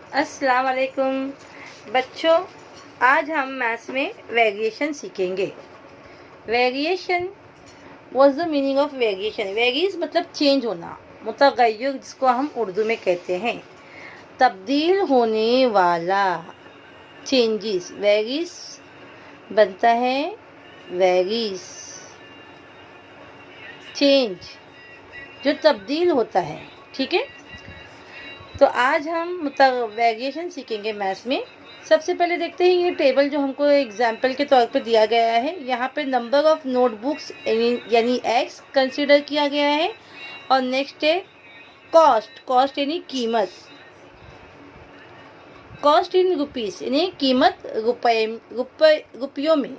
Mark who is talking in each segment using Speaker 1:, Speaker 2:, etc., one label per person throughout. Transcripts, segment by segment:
Speaker 1: अस्सलाम वालेकुम बच्चों, आज हम मैथ्स में वेरिएशन सीखेंगे। Variation, what's the meaning of variation? Varies मतलब चेंज होना, मुतगय्यर जिसको हम उर्दू में कहते हैं, तब्दील होने वाला। चेंजेस, वेरीज बनता है वेरीज, चेंज जो तब्दील होता है। ठीक है, तो आज हम वेरिएशन सीखेंगे मैथ्स में। सबसे पहले देखते हैं ये टेबल जो हमको एग्जाम्पल के तौर पे दिया गया है। यहाँ पे नंबर ऑफ नोटबुक्स यानी एक्स कंसीडर किया गया है, और नेक्स्ट है कॉस्ट, कॉस्ट यानी कीमत, कॉस्ट इन रुपीस यानी कीमत रुपयों में।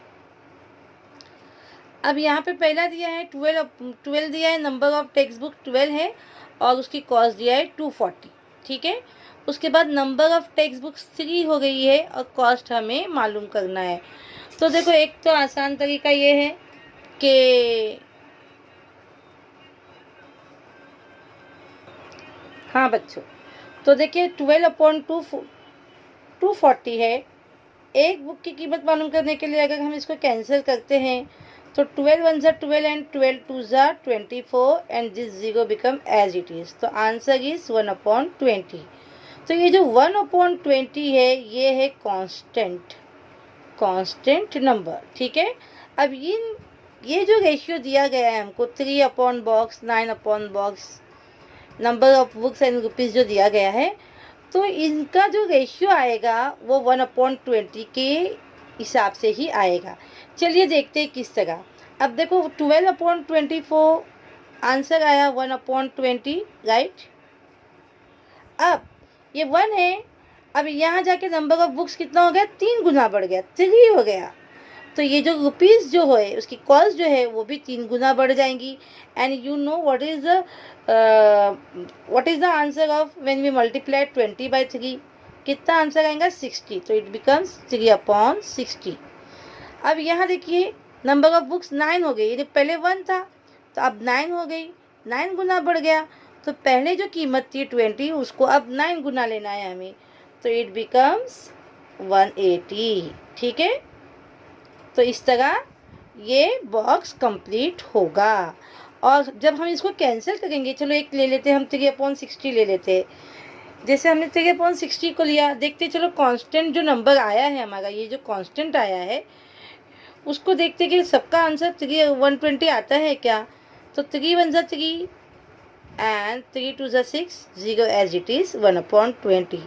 Speaker 1: अब यहाँ पे पहला दिया है 12 दिया है, नंबर ऑफ टेक्स्ट बुक 12 है, और उसकी कॉस्ट दिया है 240। ठीक है, उसके बाद नंबर ऑफ टेक्स्ट बुक्स 3 हो गई है, और कॉस्ट हमें मालूम करना है। तो देखो, एक तो आसान तरीका ये है कि हाँ बच्चों, तो देखिए 12/240 है। एक बुक की कीमत मालूम करने के लिए अगर हम इसको कैंसिल करते हैं तो 12 1 ज़ा 12 एंड 12 2 ज़ा 24 and this zero become as it is. तो आंसर इज 1/20। तो ये जो 1/20 है ये है कांस्टेंट, कांस्टेंट नंबर। ठीक है, अब ये जो रेशियो दिया गया है हमको 3/बॉक्स 9/बॉक्स, number of books and rupees जो दिया गया है, तो इनका जो रेशियो आएगा वो 1/20 के हिसाब से ही आएगा। चलिए देखते हैं किस तरह। अब देखो 12/24 आंसर आया 1/20, राइट। अब ये 1 है, अब यहाँ जाके नंबर ऑफ बुक्स कितना हो गया, 3 गुना बढ़ गया, 3 हो गया। तो ये जो रुपीज़ जो है उसकी कॉस्ट जो है वो भी 3 गुना बढ़ जाएंगी। And you know what is the answer of when we multiply 20/3? कितना आंसर आएगा, 60। तो इट बिकम्स 3/60। अब यहाँ देखिए नंबर ऑफ बुक्स 9 हो गई, पहले 1 था तो अब 9 हो गई, 9 गुना बढ़ गया। तो पहले जो कीमत थी 20 उसको अब 9 गुना लेना है हमें, तो इट बिकम्स 180। ठीक है, तो इस तरह ये बॉक्स कंप्लीट होगा। और जब हम इसको कैंसिल करेंगे, चलो एक ले लेते हैं हम, 3/60 ले लेते हैं। जैसे हमने 3/60 को लिया, देखते चलो कांस्टेंट जो नंबर आया है हमारा, ये जो कांस्टेंट आया है उसको देखते कि सबका आंसर 120 आता है क्या। तो 3 1 ज़ा 3 and 3 2 ज़ा 6, 0 as it is 1/20।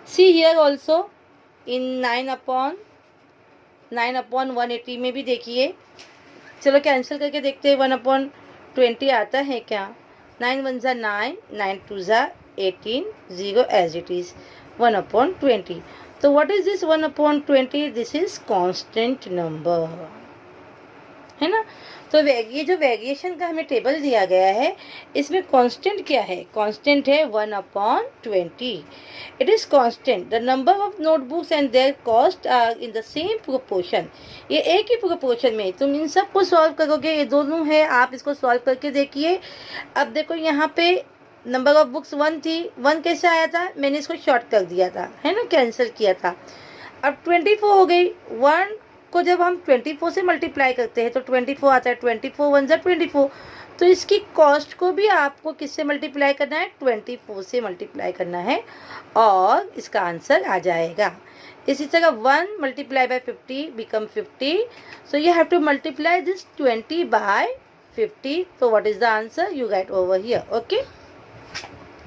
Speaker 1: See here also in 9/180 में भी देखिए, चलो कैंसिल करके देखते हैं 1/20 आता है क्या। 9 1 ज़ा 9, 9 2 ज़ा 18, 0 as it is 1/20। तो what is this 1/20? This is constant number, है ना। तो ये जो वेरिएशन का हमें टेबल दिया गया है, इसमें कांस्टेंट क्या है, कांस्टेंट है 1/20। It is constant. The number of notebooks and their cost are in the same proportion. ये एक ही प्रोपोर्शन में, तुम इन सब को सॉल्व करोगे, ये दोनों है, आप इसको सॉल्व करके देखिए। अब देखो यहाँ पे नंबर ऑफ बुक्स 1 थी, 1 कैसे आया था, मैंने इसको शॉर्ट कर दिया था, है ना, कैंसिल किया था। अब 24 हो गई, 1 को जब हम 24 से मल्टीप्लाई करते हैं तो 24 आता है, 24 1 ज़ा 24। तो इसकी कॉस्ट को भी आपको किससे मल्टीप्लाई करना है, 24 से मल्टीप्लाई करना है, और इसका आंसर आ जाएगा। इसी तरह 1 multiply by 50 become 50। So you have to multiply this 20 by 50। तो what is the answer you get over here, okay.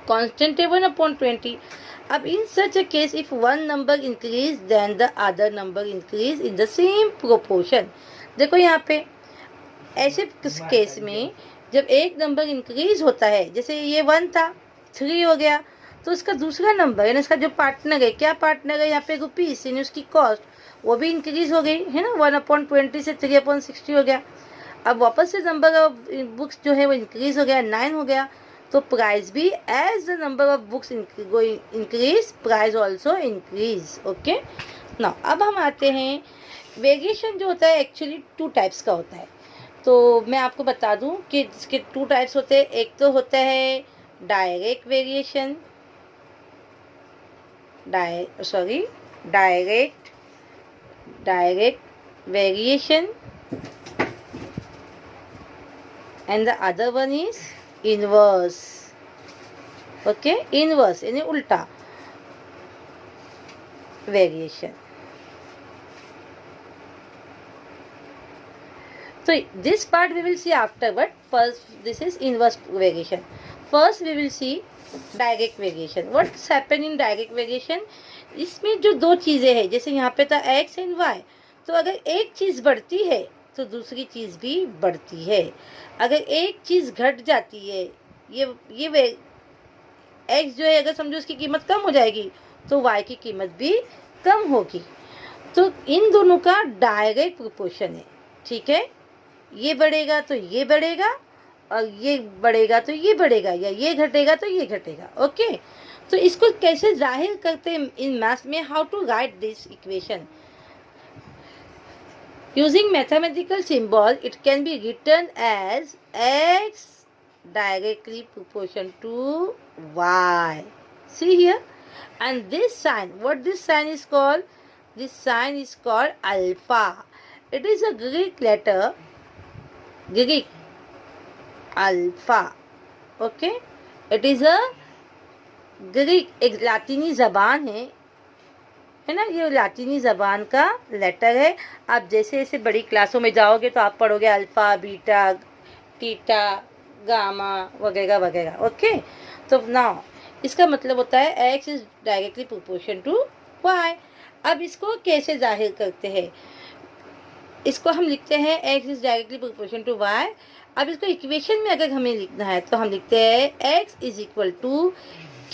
Speaker 1: Constant है 1/20। अब in such a case if one number increase then the other number increase in the same proportion। देखो यहाँ पे ऐसे case में जब एक नंबर इंक्रीज होता है, जैसे ये 1 था 3 हो गया, तो उसका दूसरा नंबर यानी इसका जो पार्टनर है, क्या पार्टनर है यहाँ पे, रुपीस, यानी उसकी कॉस्ट वो भी इंक्रीज हो गई, है ना। 1/20 से 3/60 हो गया। अब वापस से नंबर ऑफ बुक्स जो है वो इंक्रीज हो गया, 9 हो गया। तो प्राइस भी as the number of books increase, price also increase, okay. Now अब हम आते हैं, वेरिएशन जो होता है एक्चुअली 2 टाइप्स का होता है। तो मैं आपको बता दूं कि इसके 2 टाइप्स होते हैं। एक तो होता है direct variation, direct variation, and the other one is inverse. Okay, inverse यानी उल्टा variation. So this part we will see after, but first this is inverse variation. First we will see direct variation. What's happen in direct variation? इसमें जो दो चीज़ें हैं, जैसे यहाँ पे था x एंड y, तो अगर एक चीज़ बढ़ती है तो दूसरी चीज़ भी बढ़ती है. अगर एक चीज़ घट जाती है, ये x जो है अगर समझो उसकी कीमत कम हो जाएगी तो y की कीमत भी कम होगी. तो इन दोनों का डायरेक्ट प्रोपोर्शन है. ठीक है, ये बढ़ेगा तो ये बढ़ेगा, और ये बढ़ेगा तो ये बढ़ेगा, या ये घटेगा तो ये घटेगा. ओके, तो इसको कैसे जाहिर करते हैं इन मैथ्स में? How to write this equation using mathematical symbol. It can be written as x directly proportion to y. See here, and this sign, what this sign is called? This sign is called alpha. It is a Greek letter, Greek alpha. Okay, it is a Greek, एक लातीनी ज़बान है ना, ये लातीनी ज़बान का letter है. आप जैसे जैसे बड़ी क्लासों में जाओगे तो आप पढ़ोगे अल्फ़ा, बीटा, थीटा, गामा वगैरह वगैरह. ओके, तो नाउ इसका मतलब होता है x is directly proportion to y. अब इसको कैसे जाहिर करते हैं? इसको हम लिखते हैं x is directly proportion to y. अब इसको इक्वेशन में अगर हमें लिखना है तो हम लिखते हैं x is equal to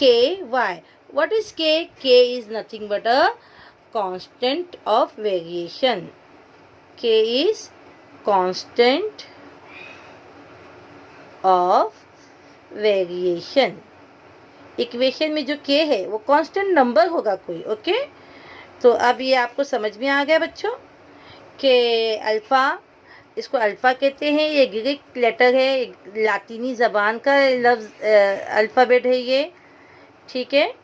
Speaker 1: k y. What is k? k is nothing but a constant of variation. k is constant of variation. Equation में जो k है वो कांस्टेंट नंबर होगा कोई. ओके, तो अब ये आपको समझ में आ गया बच्चों कि अल्फ़ा, इसको अल्फ़ा कहते हैं. ये ग्रीक लेटर है, लातीनी ज़बान का लफ्ज़ अल्फ़ाबेट है ये. ठीक है,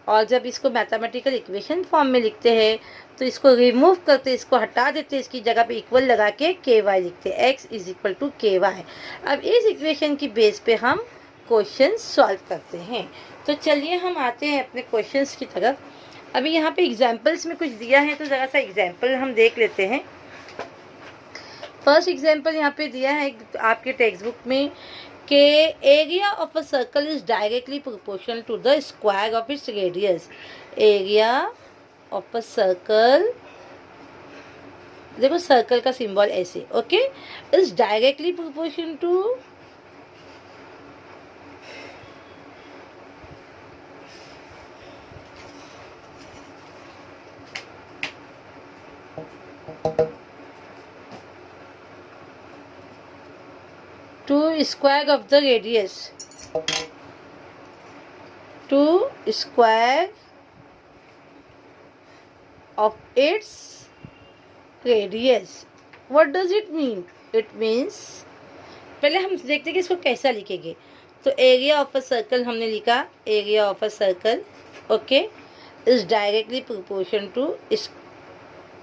Speaker 1: और जब इसको मैथमेटिकल इक्वेशन फॉर्म में लिखते हैं तो इसको रिमूव करते, इसको हटा देते, इसकी जगह पे इक्वल लगा के के वाई लिखते हैं. x इज इक्वल टू के वाई. अब इस इक्वेशन की बेस पे हम क्वेश्चन सॉल्व करते हैं. तो चलिए हम आते हैं अपने क्वेश्चंस की तरफ. अभी यहाँ पे एग्जाम्पल्स में कुछ दिया है तो ज़रा सा एग्जाम्पल हम देख लेते हैं. फर्स्ट एग्जाम्पल यहाँ पे दिया है आपके टेक्स्ट बुक में कि area of a circle is directly proportional to the square of its radius. Area of a circle, देखो सर्कल का सिंबल ऐसे. Okay, is directly proportion to square of the radius, to square of its radius. What does it mean? It means, पहले हम देखते हैं कि इसको कैसा लिखेंगे. तो एरिया ऑफ अ सर्कल हमने लिखा, area of a circle okay is directly proportion to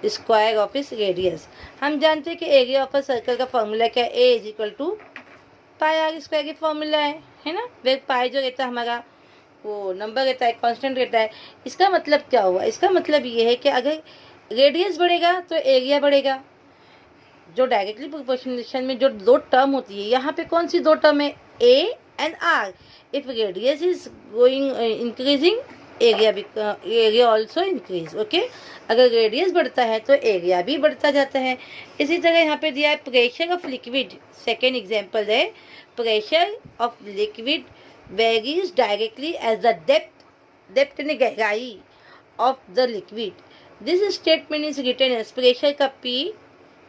Speaker 1: square of इस रेडियस. हम जानते हैं कि एरिया ऑफ अ सर्कल का फॉर्मूला क्या है? A is equal to pi r square की फॉर्मूला है ना. वे पाई जो रहता है हमारा वो नंबर रहता है, कांस्टेंट रहता है. इसका मतलब क्या हुआ? इसका मतलब ये है कि अगर रेडियस बढ़ेगा तो एरिया बढ़ेगा. जो डायरेक्टली प्रोपोर्शनल में जो दो टर्म होती है, यहाँ पे कौन सी दो टर्म है? A and r. If radius is going increasing, area also increase. Okay, अगर रेडियस बढ़ता है तो एरिया भी बढ़ता जाता है. इसी तरह यहाँ पे दिया है pressure of liquid. Second example है pressure of liquid varies directly as the depth यानी गहराई of the liquid. This statement is written as pressure का पी.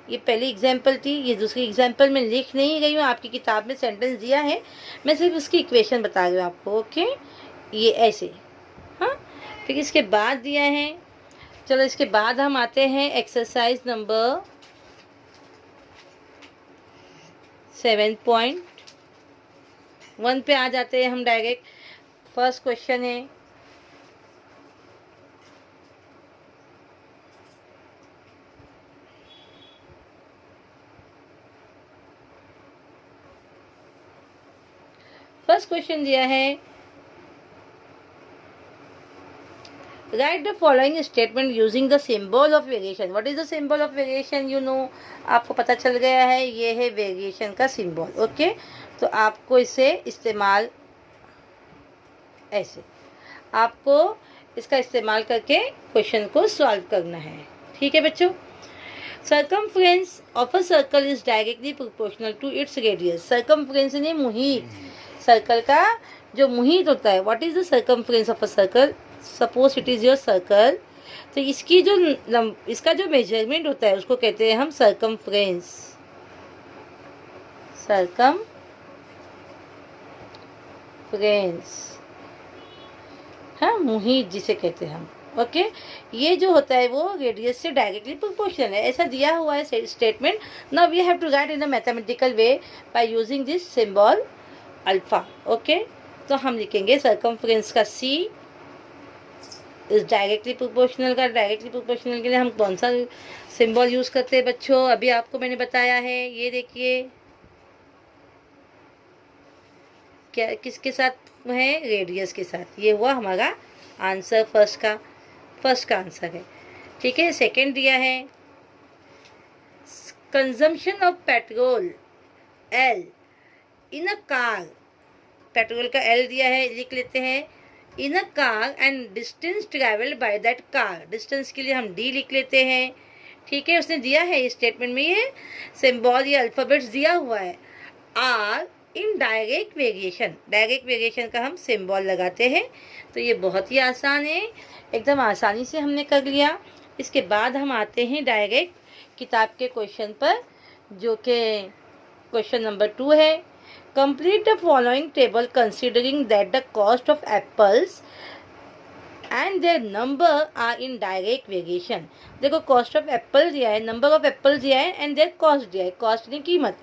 Speaker 1: ये पहली एग्जाम्पल थी, ये दूसरी एग्जाम्पल में लिख नहीं गई हूँ, आपकी किताब में सेंटेंस दिया है, मैं सिर्फ उसकी इक्वेशन बता रही हूँ आपको. ओके, ये ऐसे. हाँ, फिर इसके बाद दिया है, चलो इसके बाद हम आते हैं एक्सरसाइज नंबर 7.1 पे आ जाते हैं हम डायरेक्ट. फर्स्ट क्वेश्चन है फर्स्ट क्वेश्चन दिया है, right the following statement using the symbol of variation. What is the symbol of variation? You know, आपको पता चल गया है, ये है वेरिएशन का सिंबल। ओके, तो आपको इसे इस्तेमाल ऐसे, आपको इसका इस्तेमाल करके क्वेश्चन को सॉल्व करना है। ठीक है बच्चों। Circumference of a circle is directly proportional to its radius. Circumference यानी मुहित, सर्कल का जो मुहित होता है। What is the circumference of a circle? Suppose it is your circle, तो इसकी जो इसका जो मेजरमेंट होता है उसको कहते हैं हम सर्कमफ्रेंस। सर्कमफ्रेंस, हाँ, मुहित जिसे कहते हैं हम। ओके, ये जो होता है वो रेडियस से डायरेक्टली प्रोपोर्शनल है, ऐसा दिया हुआ है statement. Now we have to write in a mathematical way by using this symbol alpha. Okay, तो हम लिखेंगे सर्कमफ्रेंस का सी इस डायरेक्टली प्रोपोर्शनल का। डायरेक्टली प्रोपोर्शनल के लिए हम कौन सा सिंबल यूज करते हैं बच्चों? अभी आपको मैंने बताया है, ये देखिए क्या किसके साथ है? रेडियस के साथ। ये हुआ हमारा आंसर, फर्स्ट का आंसर है। ठीक है, सेकंड दिया है, consumption of petrol L in a car. Petrol का एल दिया है, लिख लेते हैं। In a car and distance travelled by that car. Distance के लिए हम डी लिख लेते हैं। ठीक है, उसने दिया है इस स्टेटमेंट में ये सिंबल, ये अल्फाबेट्स दिया हुआ है। Are in direct variation, direct variation का हम सिंबल लगाते हैं। तो ये बहुत ही आसान है, एकदम आसानी से हमने कर लिया। इसके बाद हम आते हैं डायरेक्ट किताब के क्वेश्चन पर, जो कि क्वेश्चन नंबर 2 है। Complete the following table considering that the cost of apples and their number are in direct variation. देखो, कॉस्ट ऑफ एप्पल दिया है, नंबर ऑफ एप्पल दिया है, एंड देयर कॉस्ट दिया है। कॉस्ट ने कीमत,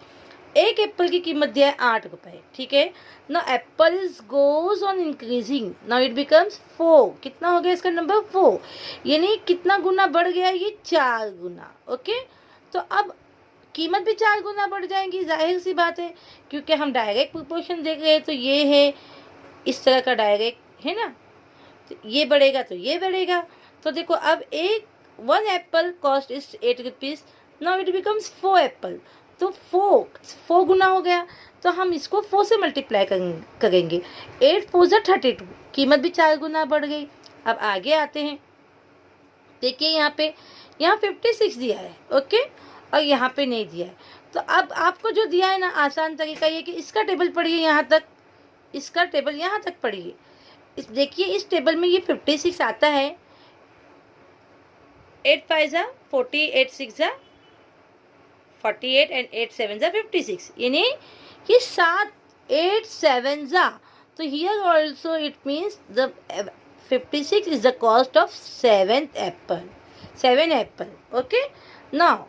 Speaker 1: एक एप्पल की कीमत दिया है 8 रुपए। ठीक है, now Apple is goes on increasing, now it becomes 4। कितना हो गया इसका नंबर? 4, यानी कितना गुना बढ़ गया? ये 4 गुना। ओके, तो अब कीमत भी 4 गुना बढ़ जाएंगी, जाहिर सी बात है, क्योंकि हम डायरेक्ट प्रोपोर्शन देख रहे हैं। तो ये है इस तरह का डायरेक्ट, है ना, तो ये बढ़ेगा तो ये बढ़ेगा। तो देखो, अब एक 1 Apple cost is 8 rupees, now it becomes 4 Apple. तो 4 गुना हो गया, तो हम इसको 4 से मल्टीप्लाई करेंगे। 8 4 जा 32, कीमत भी 4 गुना बढ़ गई। अब आगे आते हैं, देखिए यहाँ 56 दिया है। ओके, और यहाँ पे नहीं दिया है। तो अब आपको जो दिया है ना, आसान तरीका ये कि इसका टेबल पढ़िए, यहाँ तक इसका टेबल यहाँ तक पढ़िए। देखिए इस टेबल में ये 56 आता है। 8 5 जा 40, 8 6 जा 48 एंड 8 7 जा 56, यानी ये 7 8 7 जा। तो here also it means the 56 is the cost of 7 Apple. Okay, now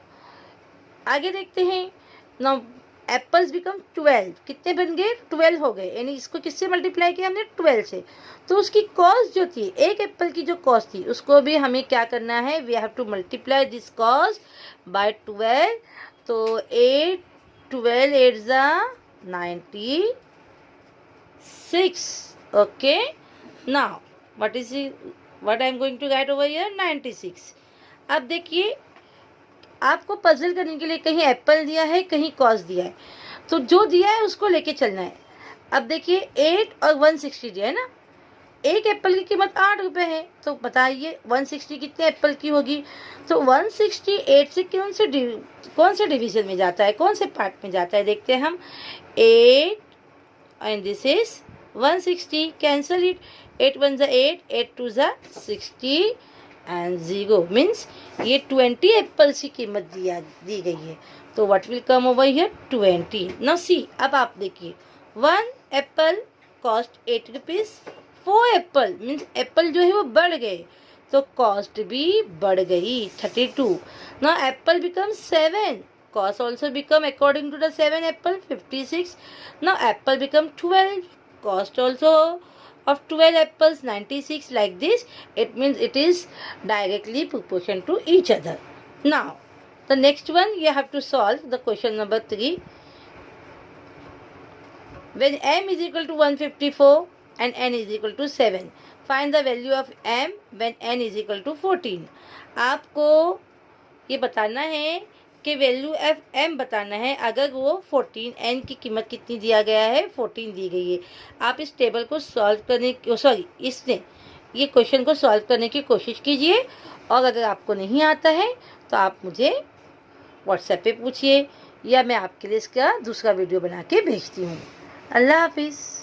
Speaker 1: आगे देखते हैं। नाउ एप्पल्स बिकम 12, कितने बन गए? 12 हो गए, यानी इसको किससे मल्टीप्लाई किया हमने? 12 से। तो उसकी कॉस्ट जो थी, एक एप्पल की जो कॉस्ट थी, उसको भी हमें क्या करना है? We have to multiply this cost by 12। तो 8 12 8 जा 96। Okay, now what I am going to write over here? 96। अब देखिए, आपको पजल करने के लिए कहीं एप्पल दिया है, कहीं कॉस्ट दिया है, तो जो दिया है उसको लेके चलना है। अब देखिए 8 और 160 दिया है ना, एक एप्पल की कीमत 8 रुपये है, तो बताइए 160 कितने एप्पल की होगी? तो 160 8 से कौन से डिवीजन में जाता है, कौन से पार्ट में जाता है? देखते हैं हम। 8 and this is 160, cancel it. 8 1 जा 8, 8 2 जा 60 एंड 0 मीन्स ये 20 एप्पल्स की कीमत दी गई है। तो what will come over here? 20। Now see, अब आप देखिए, 1 Apple cost 8 rupees, 4 Apple means Apple जो है वो बढ़ गए, तो कॉस्ट भी बढ़ गई 32। Now Apple become 7, cost also become according to the 7 apple 56. Now apple become 12, cost also of 12 apples 96. Like this, it means it is directly proportion to each other. Now the next one you have to solve the question number 3. When m is equal to 154 and n is equal to 7, find the value of m when n is equal to 14. आपको ये बताना है कि value F M बताना है अगर वो 14, N की कीमत कितनी दिया गया है, 14 दी गई है. आप इस टेबल को सॉल्व करने ये क्वेश्चन को सॉल्व करने की कोशिश कीजिए, और अगर आपको नहीं आता है तो आप मुझे व्हाट्सएप पे पूछिए, या मैं आपके लिए इसका दूसरा वीडियो बना के भेजती हूँ. अल्लाह हाफिज़.